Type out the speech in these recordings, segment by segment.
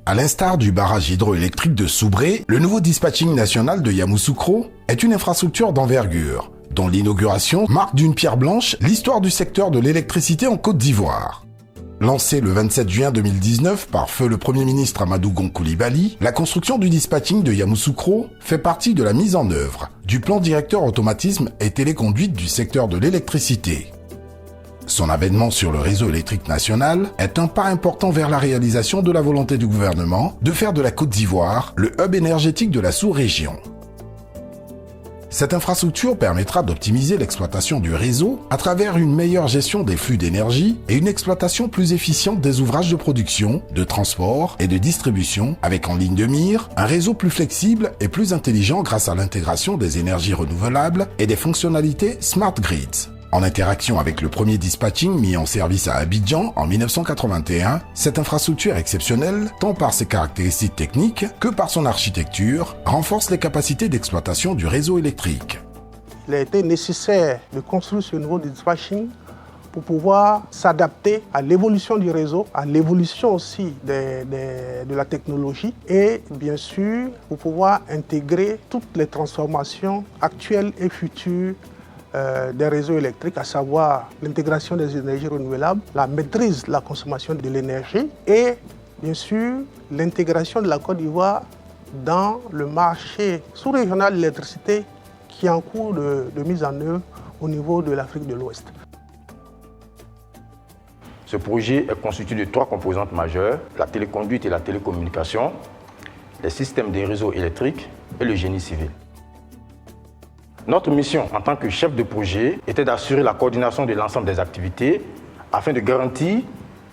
À l'instar du barrage hydroélectrique de Soubré, le nouveau dispatching national de Yamoussoukro est une infrastructure d'envergure, dont l'inauguration marque d'une pierre blanche l'histoire du secteur de l'électricité en Côte d'Ivoire. Lancé le 27 juin 2019 par feu le Premier ministre Amadou Gon Coulibaly, la construction du dispatching de Yamoussoukro fait partie de la mise en œuvre du plan directeur automatisme et téléconduite du secteur de l'électricité. Son avènement sur le réseau électrique national est un pas important vers la réalisation de la volonté du gouvernement de faire de la Côte d'Ivoire le hub énergétique de la sous-région. Cette infrastructure permettra d'optimiser l'exploitation du réseau à travers une meilleure gestion des flux d'énergie et une exploitation plus efficiente des ouvrages de production, de transport et de distribution, avec en ligne de mire un réseau plus flexible et plus intelligent grâce à l'intégration des énergies renouvelables et des fonctionnalités Smart Grids. En interaction avec le premier dispatching mis en service à Abidjan en 1981, cette infrastructure exceptionnelle, tant par ses caractéristiques techniques que par son architecture, renforce les capacités d'exploitation du réseau électrique. Il a été nécessaire de construire ce nouveau dispatching pour pouvoir s'adapter à l'évolution du réseau, à l'évolution aussi de la technologie et bien sûr pour pouvoir intégrer toutes les transformations actuelles et futures des réseaux électriques, à savoir l'intégration des énergies renouvelables, la maîtrise de la consommation de l'énergie et bien sûr l'intégration de la Côte d'Ivoire dans le marché sous-régional de l'électricité qui est en cours de mise en œuvre au niveau de l'Afrique de l'Ouest. Ce projet est constitué de 3 composantes majeures, la téléconduite et la télécommunication, les systèmes des réseaux électriques et le génie civil. Notre mission en tant que chef de projet était d'assurer la coordination de l'ensemble des activités afin de garantir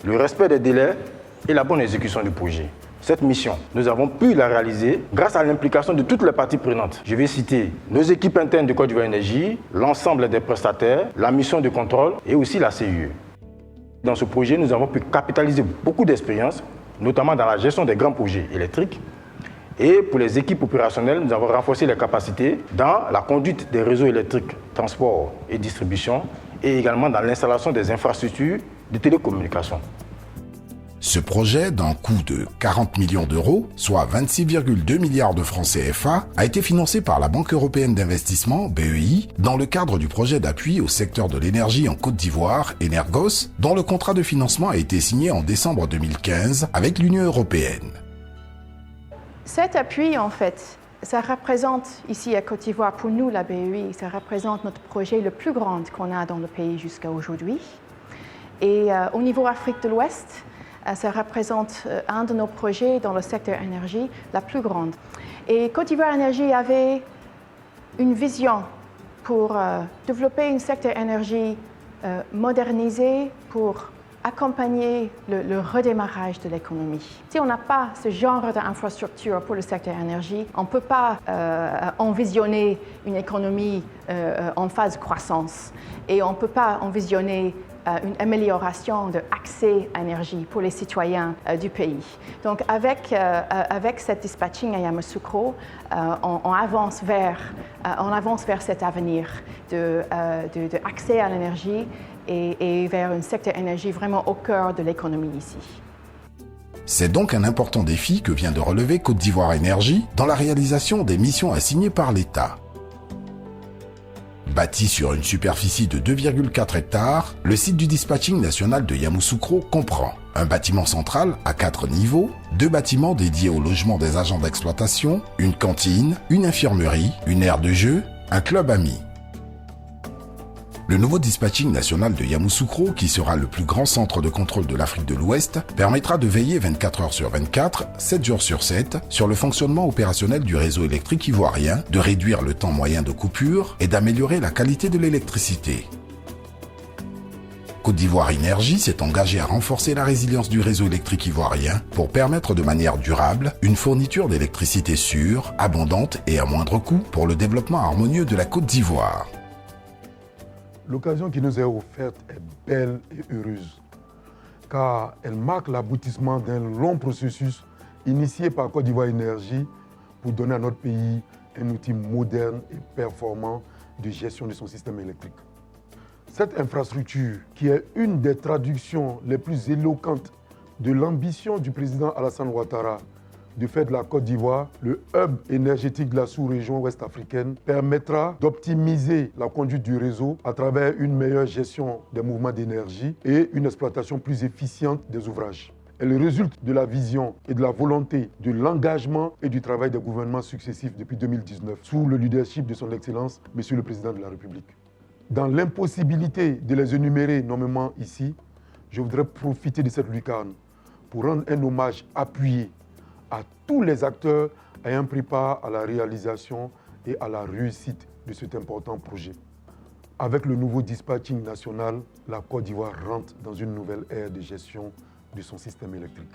le respect des délais et la bonne exécution du projet. Cette mission, nous avons pu la réaliser grâce à l'implication de toutes les parties prenantes. Je vais citer nos équipes internes de Côte d'Ivoire Énergie, l'ensemble des prestataires, la mission de contrôle et aussi la CIE. Dans ce projet, nous avons pu capitaliser beaucoup d'expérience, notamment dans la gestion des grands projets électriques. Et pour les équipes opérationnelles, nous avons renforcé les capacités dans la conduite des réseaux électriques, transport et distribution, et également dans l'installation des infrastructures de télécommunication. Ce projet, d'un coût de 40 millions d'euros, soit 26,2 milliards de francs CFA, a été financé par la Banque européenne d'investissement, BEI, dans le cadre du projet d'appui au secteur de l'énergie en Côte d'Ivoire, Energos, dont le contrat de financement a été signé en décembre 2015 avec l'Union européenne. Cet appui, en fait, ça représente ici à Côte d'Ivoire, pour nous, la BEI, ça représente notre projet le plus grand qu'on a dans le pays jusqu'à aujourd'hui. Et au niveau Afrique de l'Ouest, ça représente un de nos projets dans le secteur énergie, la plus grande. Et Côte d'Ivoire Énergie avait une vision pour développer un secteur énergie modernisé pour accompagner le redémarrage de l'économie. Si on n'a pas ce genre d'infrastructure pour le secteur énergie, on ne peut pas envisionner une économie en phase de croissance et on ne peut pas envisionner une amélioration de l'accès à l'énergie pour les citoyens du pays. Donc avec cette dispatching à Yamoussoukro, on avance vers cet avenir d'accès à l'énergie et vers un secteur énergie vraiment au cœur de l'économie ici. C'est donc un important défi que vient de relever Côte d'Ivoire Énergie dans la réalisation des missions assignées par l'État. Bâti sur une superficie de 2,4 hectares, le site du dispatching national de Yamoussoukro comprend un bâtiment central à 4 niveaux, 2 bâtiments dédiés au logement des agents d'exploitation, une cantine, une infirmerie, une aire de jeu, un club ami. Le nouveau dispatching national de Yamoussoukro, qui sera le plus grand centre de contrôle de l'Afrique de l'Ouest, permettra de veiller 24 heures sur 24, 7 jours sur 7, sur le fonctionnement opérationnel du réseau électrique ivoirien, de réduire le temps moyen de coupure et d'améliorer la qualité de l'électricité. Côte d'Ivoire Énergie s'est engagée à renforcer la résilience du réseau électrique ivoirien pour permettre de manière durable une fourniture d'électricité sûre, abondante et à moindre coût pour le développement harmonieux de la Côte d'Ivoire. L'occasion qui nous est offerte est belle et heureuse, car elle marque l'aboutissement d'un long processus initié par Côte d'Ivoire Énergie pour donner à notre pays un outil moderne et performant de gestion de son système électrique. Cette infrastructure, qui est une des traductions les plus éloquentes de l'ambition du président Alassane Ouattara de faire de la Côte d'Ivoire le hub énergétique de la sous-région ouest-africaine permettra d'optimiser la conduite du réseau à travers une meilleure gestion des mouvements d'énergie et une exploitation plus efficiente des ouvrages. Elle résulte de la vision et de la volonté, de l'engagement et du travail des gouvernements successifs depuis 2019 sous le leadership de son Excellence, Monsieur le Président de la République. Dans l'impossibilité de les énumérer nommément ici, je voudrais profiter de cette lucarne pour rendre un hommage appuyé à tous les acteurs ayant pris part à la réalisation et à la réussite de cet important projet. Avec le nouveau dispatching national, la Côte d'Ivoire rentre dans une nouvelle ère de gestion de son système électrique.